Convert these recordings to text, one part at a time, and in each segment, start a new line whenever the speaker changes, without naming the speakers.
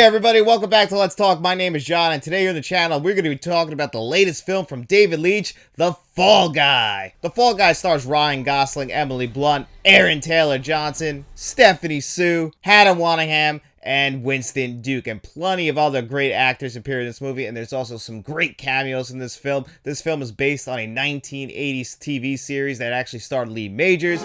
everybody, welcome back to Let's Talk. My name is John, and today here on the channel, we're going to be talking about the latest film from David Leitch, The Fall Guy. The Fall Guy stars Ryan Gosling, Emily Blunt, Aaron Taylor Johnson, Stephanie Sue, Hannah Wanningham, and Winston Duke, and plenty of other great actors appear in this movie, and there's also some great cameos in this film. This film is based on a 1980s TV series that actually starred Lee Majors.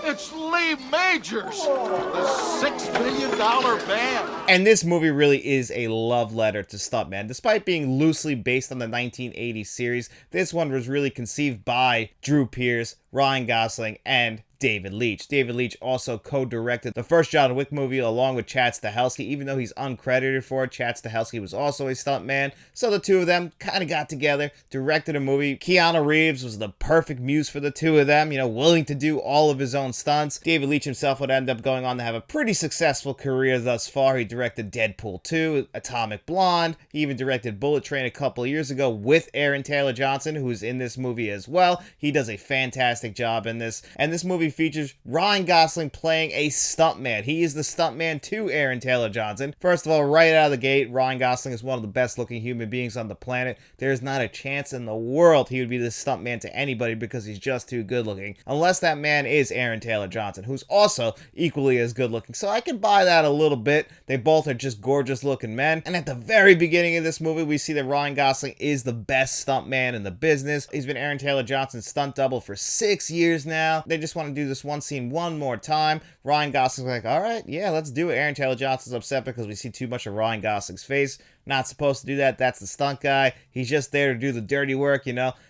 It's Lee Majors, the $6 billion band.
And this movie really is a love letter to stuntman. Despite being loosely based on the 1980s series, this one was really conceived by Drew Pearce, Ryan Gosling, and David Leitch. David Leitch also co-directed the first John Wick movie along with Chad Stahelski. Even though he's uncredited for it, Chad Stahelski was also a stuntman. So the two of them kind of got together, directed a movie. Keanu Reeves was the perfect muse for the two of them, willing to do all of his own stunts. David Leitch himself would end up going on to have a pretty successful career thus far. He directed Deadpool 2, Atomic Blonde. He even directed Bullet Train a couple of years ago with Aaron Taylor Johnson, who's in this movie as well. He does a fantastic job in this. And this movie features Ryan Gosling playing a stuntman. He is the stuntman to Aaron Taylor Johnson. First of all, right out of the gate, Ryan Gosling is one of the best looking human beings on the planet. There's not a chance in the world he would be the stuntman to anybody because he's just too good looking. Unless that man is Aaron Taylor Johnson, who's also equally as good looking. So I can buy that a little bit. They both are just gorgeous looking men. And at the very beginning of this movie, we see that Ryan Gosling is the best stuntman in the business. He's been Aaron Taylor Johnson's stunt double for 6 years now. They just want to do this one scene one more time. Ryan Gosling's like, all right, yeah, let's do it. Aaron Taylor Johnson's upset because we see too much of Ryan Gosling's face. Not supposed to do that. That's the stunt guy. He's just there to do the dirty work,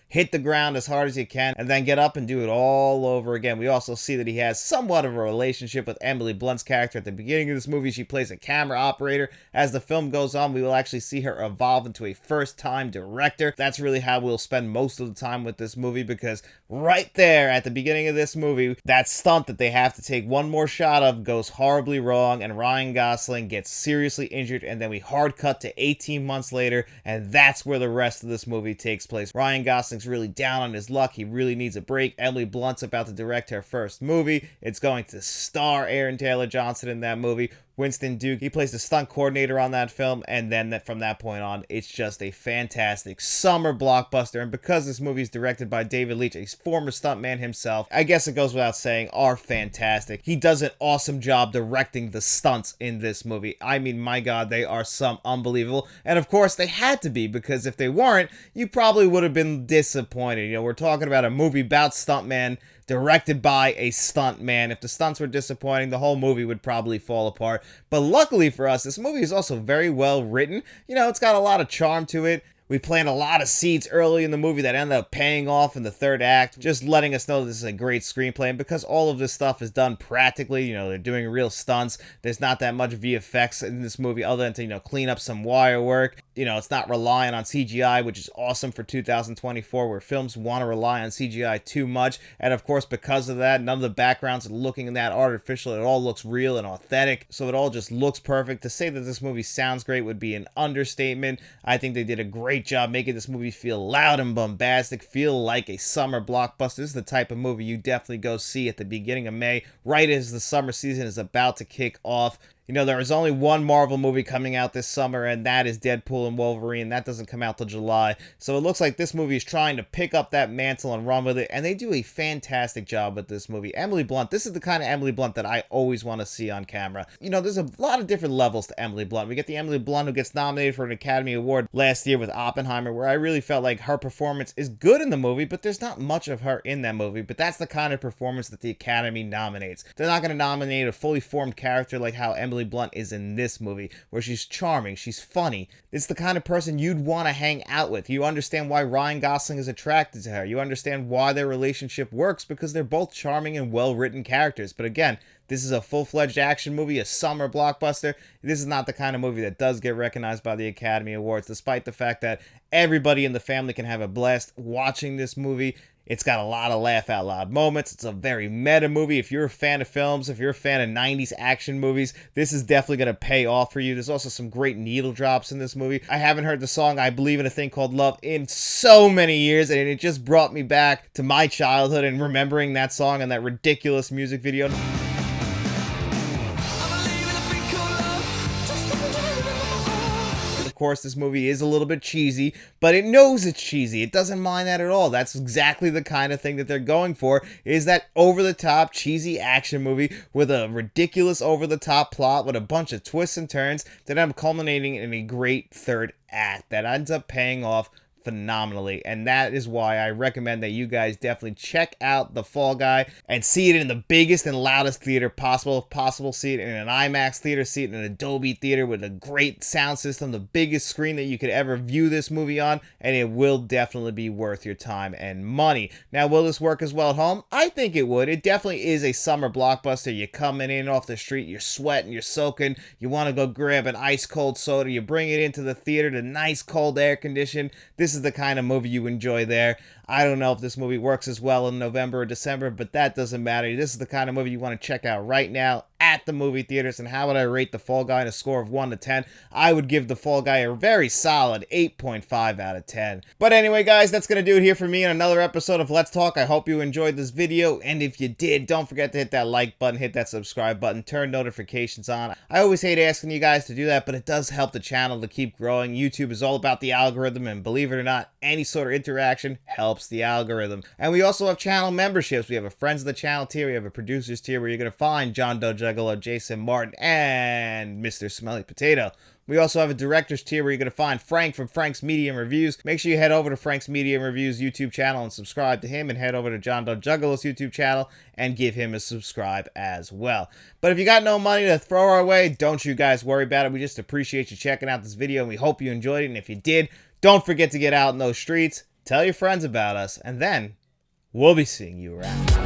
hit the ground as hard as he can, and then get up and do it all over again. We also see that he has somewhat of a relationship with Emily Blunt's character at the beginning of this movie. She plays a camera operator. As the film goes on, we will actually see her evolve into a first-time director. That's really how we'll spend most of the time with this movie, because right there at the beginning of this movie, that stunt that they have to take one more shot of goes horribly wrong, and Ryan Gosling gets seriously injured, and then we hard cut to 18 months later, and that's where the rest of this movie takes place. Ryan Gosling's really down on his luck. He really needs a break. Emily Blunt's about to direct her first movie. It's going to star Aaron Taylor Johnson in that movie. Winston Duke, he plays the stunt coordinator on that film, and then from that point on, it's just a fantastic summer blockbuster. And because this movie is directed by David Leitch, a former stuntman himself, I guess it goes without saying, are fantastic. He does an awesome job directing the stunts in this movie. I mean, my God, they are some unbelievable. And of course, they had to be, because if they weren't, you probably would have been disappointed. We're talking about a movie about stuntman, directed by a stunt man. If the stunts were disappointing, the whole movie would probably fall apart. But luckily for us, this movie is also very well written. It's got a lot of charm to it. We plant a lot of seeds early in the movie that end up paying off in the third act, just letting us know this is a great screenplay. And because all of this stuff is done practically, they're doing real stunts. There's not that much VFX in this movie other than to, clean up some wire work. It's not relying on CGI, which is awesome for 2024, where films want to rely on CGI too much. And of course, because of that, none of the backgrounds are looking that artificial. It all looks real and authentic. So it all just looks perfect. To say that this movie sounds great would be an understatement. I think they did a great job making this movie feel loud and bombastic, feel like a summer blockbuster. This is the type of movie you definitely go see at the beginning of May, right as the summer season is about to kick off. There is only one Marvel movie coming out this summer, and that is Deadpool and Wolverine. That doesn't come out till July. So it looks like this movie is trying to pick up that mantle and run with it, and they do a fantastic job with this movie. Emily Blunt, this is the kind of Emily Blunt that I always want to see on camera. There's a lot of different levels to Emily Blunt. We get the Emily Blunt who gets nominated for an Academy Award last year with Oppenheimer, where I really felt like her performance is good in the movie, but there's not much of her in that movie. But that's the kind of performance that the Academy nominates. They're not going to nominate a fully formed character like how Emily Blunt is in this movie, where she's charming, she's funny. It's the kind of person you'd want to hang out with. You understand why Ryan Gosling is attracted to her. You understand why their relationship works, because they're both charming and well-written characters. But again, this is a full-fledged action movie, a summer blockbuster. This is not the kind of movie that does get recognized by the Academy Awards, despite the fact that everybody in the family can have a blast watching this movie. It's got a lot of laugh-out-loud moments. It's a very meta movie. If you're a fan of films, if you're a fan of 90s action movies, this is definitely going to pay off for you. There's also some great needle drops in this movie. I haven't heard the song I Believe in a Thing Called Love in so many years, and it just brought me back to my childhood and remembering that song and that ridiculous music video. course, this movie is a little bit cheesy, but it knows it's cheesy. It doesn't mind that at all. That's exactly the kind of thing that they're going for, is that over-the-top, cheesy action movie with a ridiculous over-the-top plot with a bunch of twists and turns that end up culminating in a great third act that ends up paying off phenomenally. And that is why I recommend that you guys definitely check out The Fall Guy and see it in the biggest and loudest theater possible. If possible, see it in an IMAX theater, see it in an Dolby theater with a great sound system, the biggest screen that you could ever view this movie on, and it will definitely be worth your time and money. Now, will this work as well at home? I think it would. It definitely is a summer blockbuster. You're coming in off the street, you're sweating, you're soaking, you want to go grab an ice cold soda, you bring it into the theater, the nice cold air condition. This is the kind of movie you enjoy there. I don't know if this movie works as well in November or December, but that doesn't matter. This is the kind of movie you want to check out right now at the movie theaters. And how would I rate The Fall Guy on a score of 1 to 10? I would give The Fall Guy a very solid 8.5 out of 10. But anyway, guys, that's going to do it here for me in another episode of Let's Talk. I hope you enjoyed this video, and if you did, don't forget to hit that like button, hit that subscribe button, turn notifications on. I always hate asking you guys to do that, but it does help the channel to keep growing. YouTube is all about the algorithm, and believe it or not, any sort of interaction helps the algorithm. And we also have channel memberships. We have a Friends of the Channel tier, we have a Producers tier where you're going to find John Doe Juggalo, Jason Martin, and Mr. Smelly Potato. We also have a Directors tier where you're going to find Frank from Frank's Media Reviews. Make sure you head over to Frank's Media Reviews YouTube channel and subscribe to him, and head over to John Doe Juggalo's YouTube channel and give him a subscribe as well. But if you got no money to throw our way, don't you guys worry about it. We just appreciate you checking out this video, and we hope you enjoyed it. And if you did, don't forget to get out in those streets, tell your friends about us, and then we'll be seeing you around.